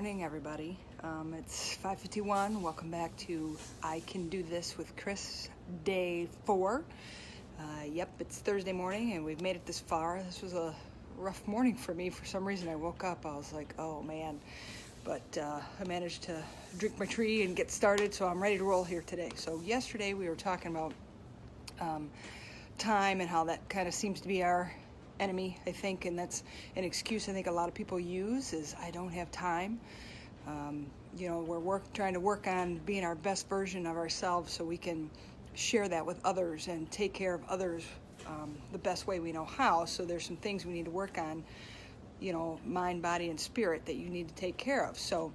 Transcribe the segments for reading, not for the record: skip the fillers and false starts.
morning, everybody. It's 5:51. Welcome back to I Can Do This with Kris, day 4. Yep, it's Thursday morning, and we've made it this far. This was a rough morning for me. For some reason, I woke up, I was like, oh man. But I managed to drink my tea and get started, so I'm ready to roll here today. So yesterday we were talking about time and how that kind of seems to be our enemy, I think, and that's an excuse I think a lot of people use is I don't have time. We're trying to work on being our best version of ourselves so we can share that with others and take care of others the best way we know how. So there's some things we need to work on, mind, body, and spirit that you need to take care of. So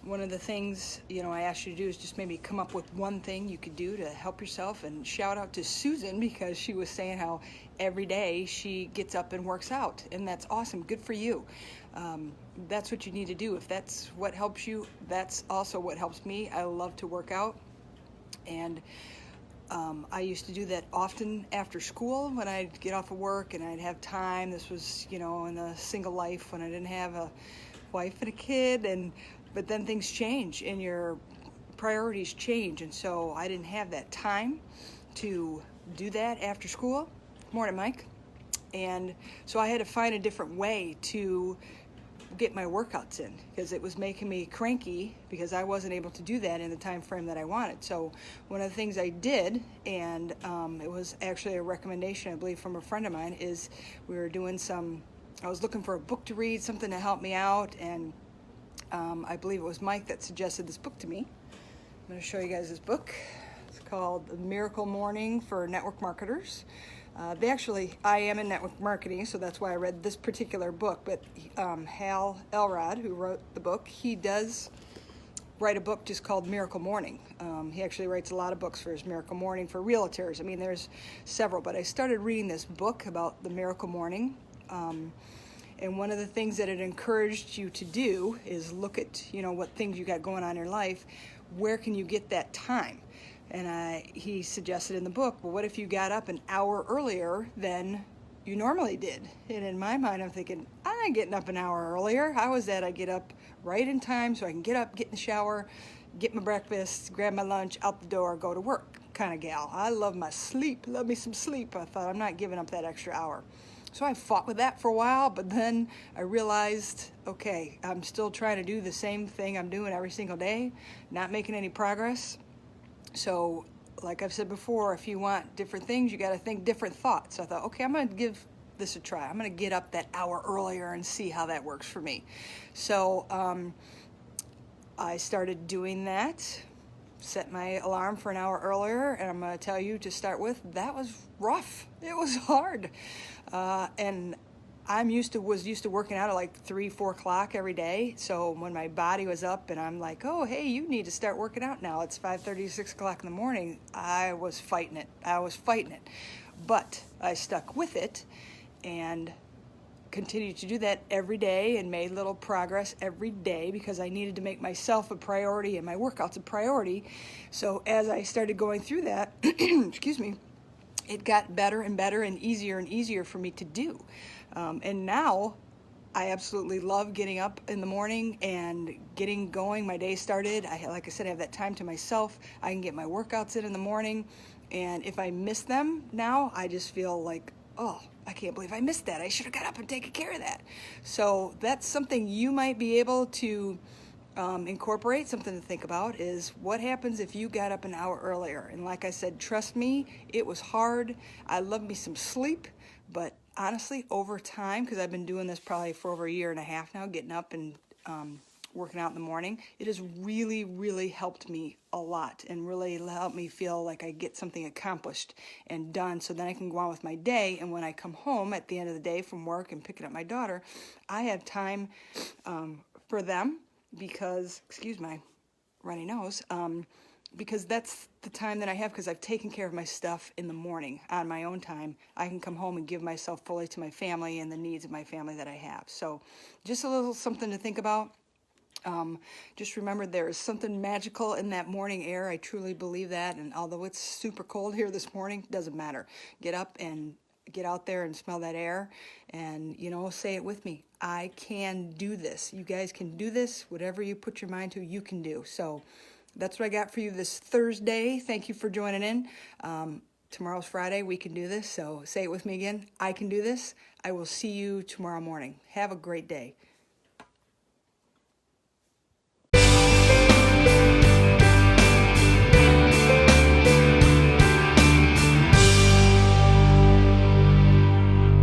one of the things, I asked you to do is just maybe come up with one thing you could do to help yourself. And shout out to Susan, because she was saying how every day she gets up and works out. And that's awesome. Good for you. That's what you need to do. If that's what helps you, that's also what helps me. I love to work out. And I used to do that often after school when I'd get off of work and I'd have time. This was, in the single life when I didn't have a wife and a kid, but then things change and your priorities change, and so I didn't have that time to do that after school. Morning, Mike. And so I had to find a different way to get my workouts in, because it was making me cranky because I wasn't able to do that in the time frame that I wanted. So one of the things I did, and it was actually a recommendation, I believe, from a friend of mine, is I was looking for a book to read, something to help me out, and I believe it was Mike that suggested this book to me. I'm going to show you guys this book. It's called The Miracle Morning for Network Marketers. I am in network marketing, so that's why I read this particular book. But Hal Elrod, who wrote the book, he does write a book just called Miracle Morning. He actually writes a lot of books for his Miracle Morning for realtors. I mean, there's several, but I started reading this book about the Miracle Morning. And one of the things that it encouraged you to do is look at, what things you got going on in your life. Where can you get that time? And he suggested in the book, well, what if you got up an hour earlier than you normally did? And in my mind, I'm thinking, I'm not getting up an hour earlier. How is that? I get up right in time so I can get up, get in the shower, get my breakfast, grab my lunch, out the door, go to work kind of gal. I love my sleep. Love me some sleep. I thought, I'm not giving up that extra hour. So I fought with that for a while, but then I realized, okay, I'm still trying to do the same thing I'm doing every single day, not making any progress. So like I've said before, if you want different things, you got to think different thoughts. So I thought, okay, I'm going to give this a try. I'm going to get up that hour earlier and see how that works for me. So I started doing that, set my alarm for an hour earlier, and I'm going to tell you to start with, that was rough. It was hard. And was used to working out at like 3-4 o'clock every day. So when my body was up and I'm like, oh, hey, you need to start working out now. It's 5:30, 6 o'clock in the morning. I was fighting it. But I stuck with it and continued to do that every day and made little progress every day because I needed to make myself a priority and my workouts a priority. So as I started going through that, excuse me, it got better and better and easier for me to do. And now I absolutely love getting up in the morning and getting going. My day started. Like I said, I have that time to myself. I can get my workouts in the morning. And if I miss them now, I just feel like, oh, I can't believe I missed that. I should have got up and taken care of that. So that's something you might be able to incorporate. Something to think about is what happens if you got up an hour earlier. And like I said, trust me, it was hard. I love me some sleep, but honestly, over time, because I've been doing this probably for over a year and a half now, getting up and working out in the morning, it has really, really helped me a lot and really helped me feel like I get something accomplished and done, so then I can go on with my day. And when I come home at the end of the day from work and picking up my daughter, I have time for them because, excuse my runny nose, because that's the time that I have, because I've taken care of my stuff in the morning on my own time. I can come home and give myself fully to my family and the needs of my family that I have. So just a little something to think about. Just remember, there is something magical in that morning air. I truly believe that. And although it's super cold here this morning, doesn't matter. Get up and get out there and smell that air and, you know, say it with me. I can do this. You guys can do this. Whatever you put your mind to, you can do. So that's what I got for you this Thursday. Thank you for joining in. Tomorrow's Friday. We can do this. So say it with me again. I can do this. I will see you tomorrow morning. Have a great day.